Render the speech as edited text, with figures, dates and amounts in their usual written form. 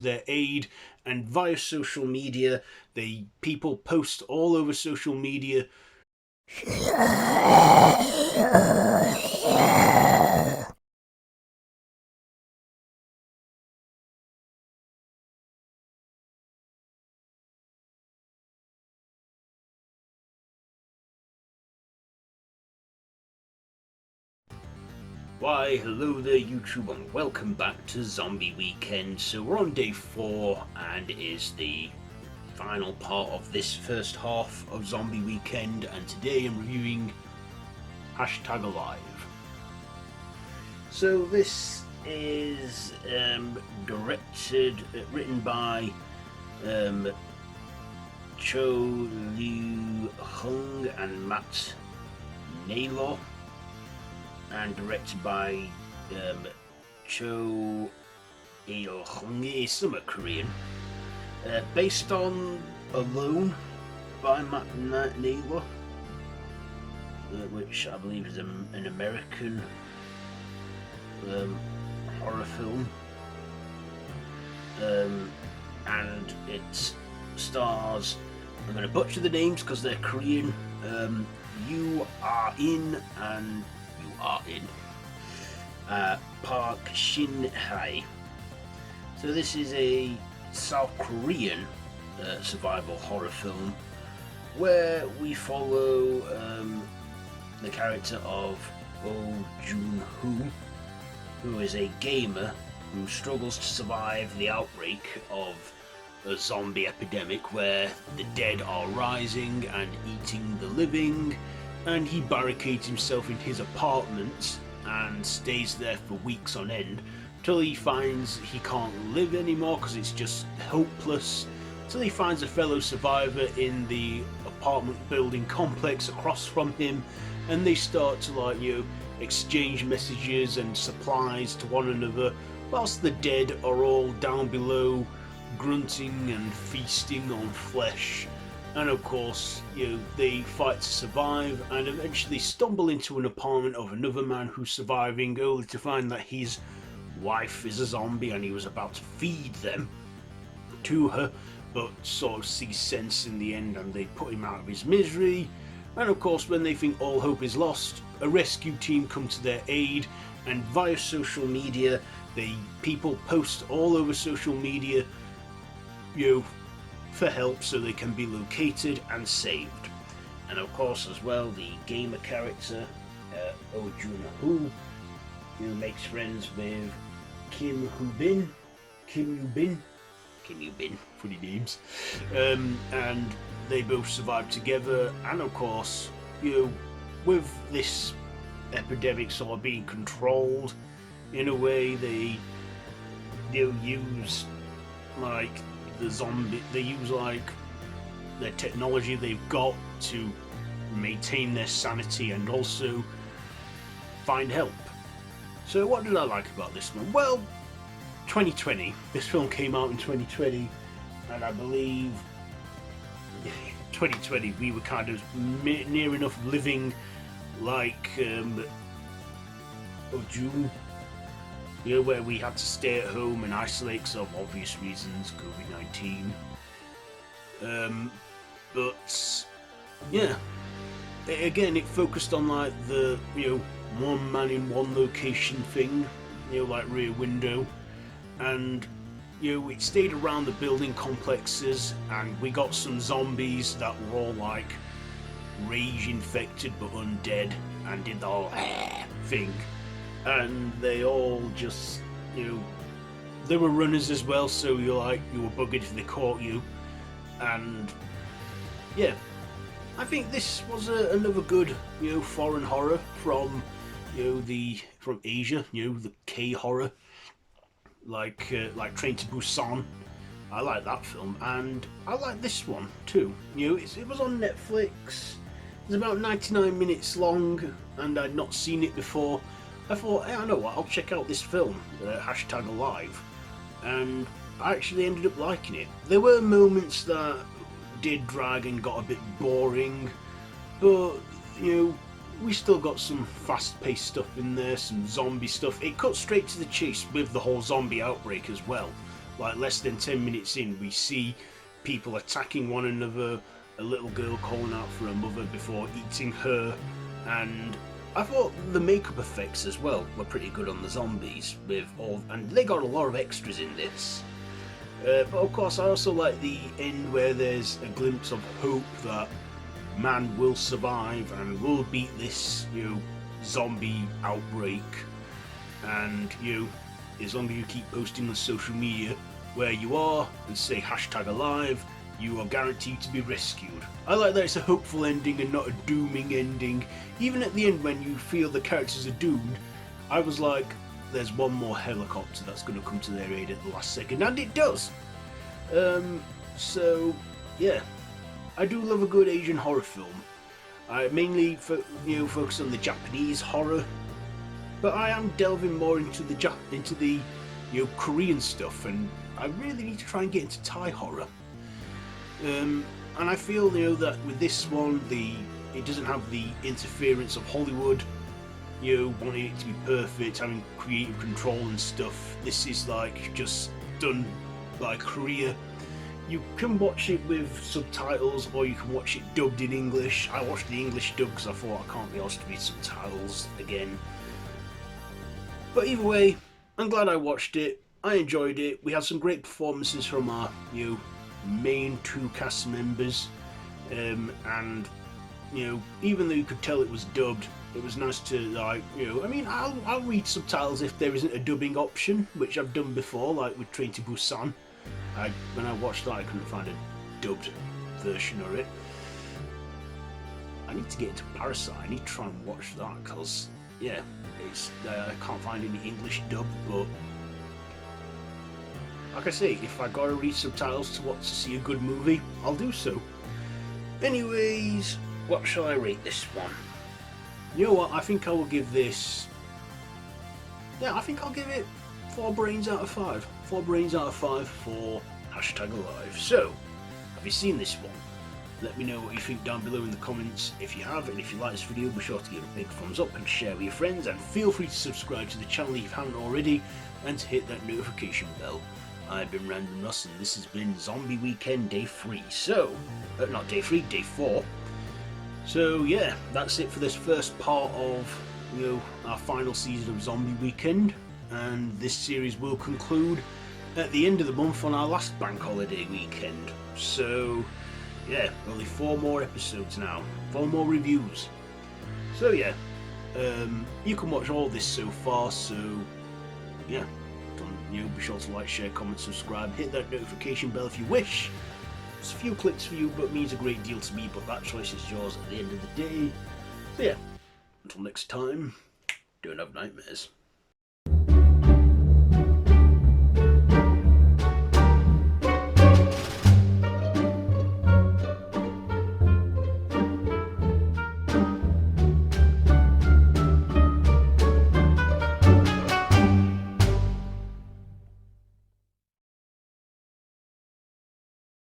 their aid, and via social media, people post all over social media. Why, hello there YouTube, and welcome back to Zombie Weekend. So we're on day 4 and it is the final part of this first half of Zombie Weekend, and today I'm reviewing #Alive. So this is written by Cho Liu Hung and Matt Naylor, and directed by Cho Il-hung, somewhat Korean. Based on Alone by Matt Naylor, which I believe is an American horror film. And it stars, I'm going to butcher the names because they're Korean, You Are In and Park Shin-hye. So this is a South Korean survival horror film where we follow the character of Oh Jun-hoo, who is a gamer who struggles to survive the outbreak of a zombie epidemic where the dead are rising and eating the living, and he barricades himself in his apartment and stays there for weeks on end till he finds he can't live anymore because it's just hopeless. Till he finds a fellow survivor in the apartment building complex across from him, and they start to exchange messages and supplies to one another whilst the dead are all down below grunting and feasting on flesh. And of course, they fight to survive and eventually stumble into an apartment of another man who's surviving, only to find that his wife is a zombie and he was about to feed them to her, but sort of sees sense in the end and they put him out of his misery. And of course, when they think all hope is lost, a rescue team come to their aid, and via social media, people post all over social media, for help so they can be located and saved. And of course as well, the gamer character Oh Jun-hoo, who makes friends with Kim Yoo-bin, funny names, and they both survive together. And of course, with this epidemic sort of being controlled in a way, they use they use their technology they've got to maintain their sanity and also find help. So what did I like about this one? Well, 2020. This film came out in 2020, and I believe 2020 we were kind of near enough living like June, where we had to stay at home and isolate because of obvious reasons, COVID-19. But yeah, again, it focused on the one man in one location thing, like Rear Window, and it stayed around the building complexes, and we got some zombies that were all rage infected but undead and did the whole thing. And they all just, they were runners as well, so you were buggered if they caught you. And yeah, I think this was another good, foreign horror from, from Asia, the K horror, like Train to Busan. I like that film, and I like this one too. It was on Netflix. It's about 99 minutes long, and I'd not seen it before. I thought, hey, I know what, I'll check out this film, #Alive, and I actually ended up liking it. There were moments that did drag and got a bit boring, but, we still got some fast-paced stuff in there, some zombie stuff. It cut straight to the chase with the whole zombie outbreak as well, like less than 10 minutes in, we see people attacking one another, a little girl calling out for her mother before eating her, and I thought the makeup effects as well were pretty good on the zombies, and they got a lot of extras in this. But of course I also like the end where there's a glimpse of hope that man will survive and will beat this, zombie outbreak, and as long as you keep posting on social media where you are and say #alive, you are guaranteed to be rescued. I like that it's a hopeful ending and not a dooming ending. Even at the end when you feel the characters are doomed, I was like, there's one more helicopter that's going to come to their aid at the last second, and it does. So yeah, I do love a good Asian horror film. I mainly focus on the Japanese horror, but I am delving more into the Korean stuff, and I really need to try and get into Thai horror. And I feel that with this one, it doesn't have the interference of Hollywood, wanting it to be perfect, having creative control and stuff. This is like just done by Korea. You can watch it with subtitles, or you can watch it dubbed in English. I watched the English dub because I thought I can't be asked to read subtitles again. But either way, I'm glad I watched it. I enjoyed it. We had some great performances from our main 2 cast members, and even though you could tell it was dubbed, it was nice to I'll read subtitles if there isn't a dubbing option, which I've done before, like with Train to Busan. When I watched that, I couldn't find a dubbed version of it. I need to get into Parasite. I need to try and watch that because I can't find any English dub, but like I say, if I gotta read subtitles to see a good movie, I'll do so. Anyways, what shall I rate this one? You know what, I think I will give this... Yeah, I think I'll give it 4 brains out of 5. 4 brains out of 5 for #alive. So, have you seen this one? Let me know what you think down below in the comments if you have, and if you like this video, be sure to give it a big thumbs up and share with your friends, and feel free to subscribe to the channel if you haven't already, and to hit that notification bell. I've been Random Russ, and this has been Zombie Weekend Day 3. So, not Day 3, Day 4. So yeah, that's it for this first part of our final season of Zombie Weekend, and this series will conclude at the end of the month on our last bank holiday weekend. So yeah, only 4 more episodes now, 4 more reviews. So yeah, you can watch all this so far. So yeah, be sure to like, share, comment, subscribe, hit that notification bell if you wish. It's a few clicks for you, but means a great deal to me, but that choice is yours at the end of the day. So yeah, until next time, don't have nightmares.